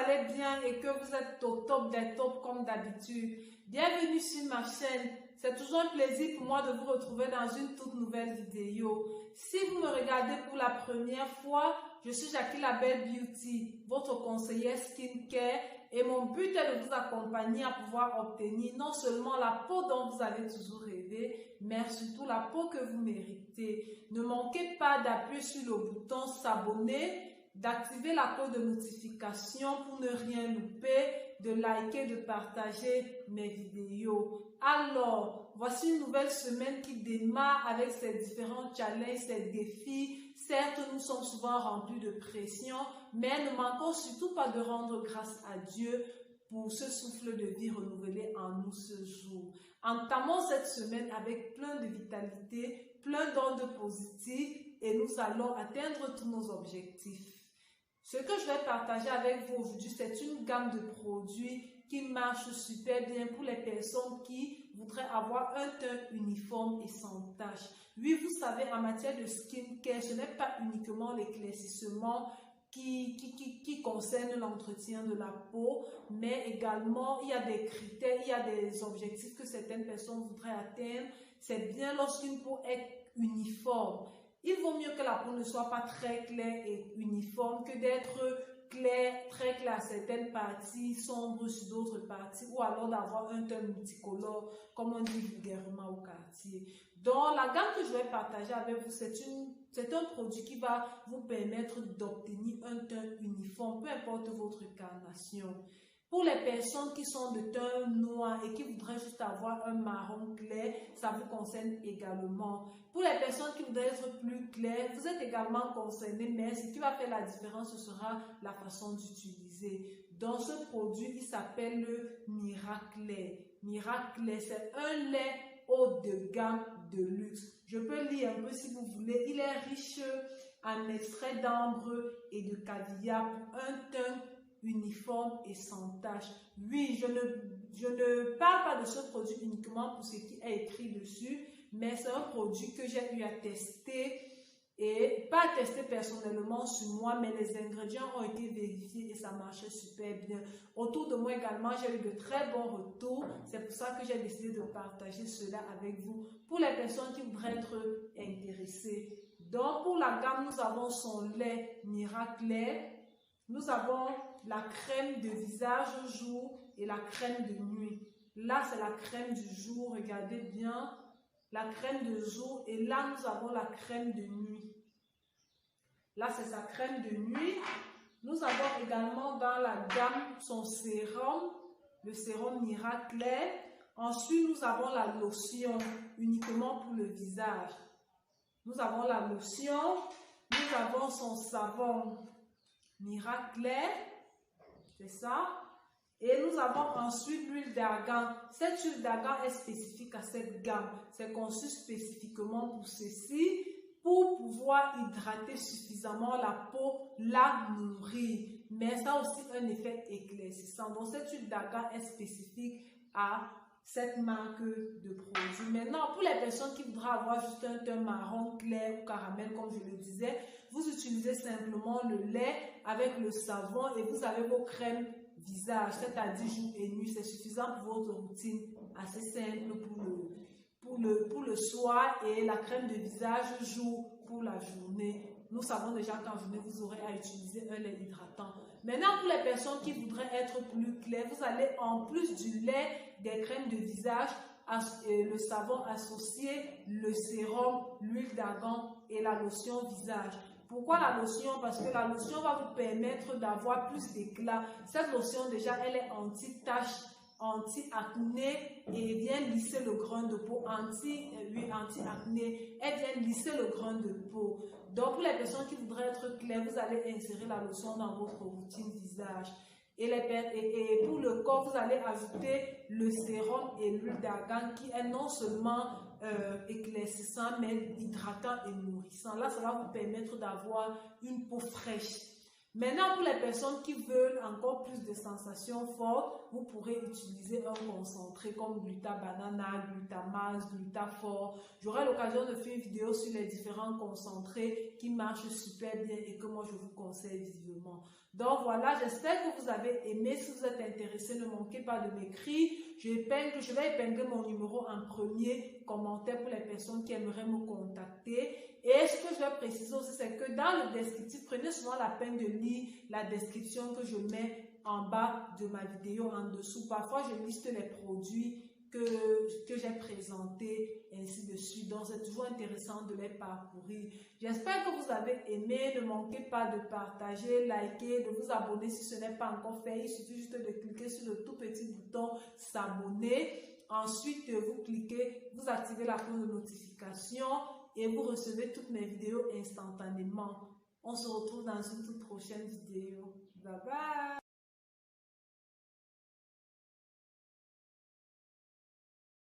allez bien et que vous êtes au top des tops comme d'habitude. Bienvenue sur ma chaîne. C'est toujours un plaisir pour moi de vous retrouver dans une toute nouvelle vidéo. Si vous me regardez pour la première fois, je suis Jackie La Belle Beauty, votre conseillère skincare, et mon but est de vous accompagner à pouvoir obtenir non seulement la peau dont vous avez toujours rêvé, mais surtout la peau que vous méritez. Ne manquez pas d'appuyer sur le bouton s'abonner, d'activer la cloche de notification pour ne rien louper, de liker, de partager mes vidéos. Alors, voici une nouvelle semaine qui démarre avec ses différents challenges, ses défis. Certes, nous sommes souvent remplis de pression, mais ne manquons surtout pas de rendre grâce à Dieu pour ce souffle de vie renouvelé en nous ce jour. Entamons cette semaine avec plein de vitalité, plein d'ondes positives et nous allons atteindre tous nos objectifs. Ce que je vais partager avec vous aujourd'hui, c'est une gamme de produits qui marche super bien pour les personnes qui voudraient avoir un teint uniforme et sans taches. Oui, vous savez, en matière de skincare, ce n'est pas uniquement l'éclaircissement qui concerne l'entretien de la peau, mais également il y a des critères, il y a des objectifs que certaines personnes voudraient atteindre. C'est bien lorsqu'une peau est uniforme. Il vaut mieux que la peau ne soit pas très claire et uniforme que d'être clair, très clair à certaines parties, sombre sur d'autres parties, ou alors d'avoir un teint multicolore, comme on dit vulgairement au quartier. Donc, la gamme que je vais partager avec vous, c'est un produit qui va vous permettre d'obtenir un teint uniforme, peu importe votre carnation. Pour les personnes qui sont de teint noir et qui voudraient juste avoir un marron clair, ça vous concerne également. Pour les personnes qui voudraient être plus claires, vous êtes également concernés, mais ce qui va faire la différence, ce sera la façon d'utiliser. Dans ce produit, il s'appelle le Miraclair. Miraclair, c'est un lait haut de gamme de luxe. Je peux lire un peu si vous voulez. Il est riche en extrait d'ambre et de caviar pour un teint uniforme et sans tache. Oui, je ne parle pas de ce produit uniquement pour ce qui est écrit dessus, mais c'est un produit que j'ai eu à tester et pas tester personnellement sur moi, mais les ingrédients ont été vérifiés et ça marchait super bien. Autour de moi également, j'ai eu de très bons retours. C'est pour ça que j'ai décidé de partager cela avec vous pour les personnes qui voudraient être intéressées. Donc, pour la gamme, nous avons son lait Miraclair. Nous avons la crème de visage jour et la crème de nuit. Là, c'est la crème du jour. Regardez bien. La crème de jour. Et là, nous avons la crème de nuit. Là, c'est sa crème de nuit. Nous avons également dans la gamme son sérum, le sérum Miraclair. Ensuite, nous avons la lotion uniquement pour le visage. Nous avons la lotion. Nous avons son savon Miraclair, c'est ça. Et nous avons ensuite l'huile d'argan. Cette huile d'argan est spécifique à cette gamme. C'est conçu spécifiquement pour ceci, pour pouvoir hydrater suffisamment la peau, la nourrir. Mais ça a aussi un effet éclaircissant. Donc cette huile d'argan est spécifique à cette marque de produit. Maintenant, pour les personnes qui voudraient avoir juste un teint marron clair ou caramel, comme je le disais, vous utilisez simplement le lait avec le savon et vous avez vos crèmes visage, c'est-à-dire jour et nuit. C'est suffisant pour votre routine, assez simple pour le soir, et la crème de visage jour pour la journée. Nous savons déjà qu'en journée, vous aurez à utiliser un lait hydratant. Maintenant, pour les personnes qui voudraient être plus claires, vous allez en plus du lait, des crèmes de visage, le savon associé, le sérum, l'huile d'argan et la lotion visage. Pourquoi la lotion? Parce que la lotion va vous permettre d'avoir plus d'éclat. Cette lotion, déjà, elle est anti-tache, anti-acné et vient lisser le grain de peau. Anti-acné, elle vient lisser le grain de peau. Donc, pour les personnes qui voudraient être claires, vous allez insérer la lotion dans votre routine visage. Et pour le corps, vous allez ajouter le sérum et l'huile d'argan qui est non seulement éclaircissant, mais hydratant et nourrissant. Là, ça va vous permettre d'avoir une peau fraîche. Maintenant, pour les personnes qui veulent encore plus de sensations fortes, vous pourrez utiliser un concentré comme Gluta-Banana, Glutamase, Glutafort. J'aurai l'occasion de faire une vidéo sur les différents concentrés qui marchent super bien et que moi je vous conseille vivement. Donc voilà, j'espère que vous avez aimé. Si vous êtes intéressé, ne manquez pas de m'écrire. Je vais épingler mon numéro en premier commentaire pour les personnes qui aimeraient me contacter. Et ce que je vais préciser aussi, c'est que dans le descriptif, prenez souvent la peine de lire la description que je mets en bas de ma vidéo, en dessous. Parfois, je liste les produits que j'ai présentés, ainsi de suite. Donc, c'est toujours intéressant de les parcourir. J'espère que vous avez aimé. Ne manquez pas de partager, liker, de vous abonner si ce n'est pas encore fait. Il suffit juste de cliquer sur le tout petit bouton s'abonner. Ensuite, vous cliquez, vous activez la cloche de notification et vous recevez toutes mes vidéos instantanément. On se retrouve dans une toute prochaine vidéo. Bye bye!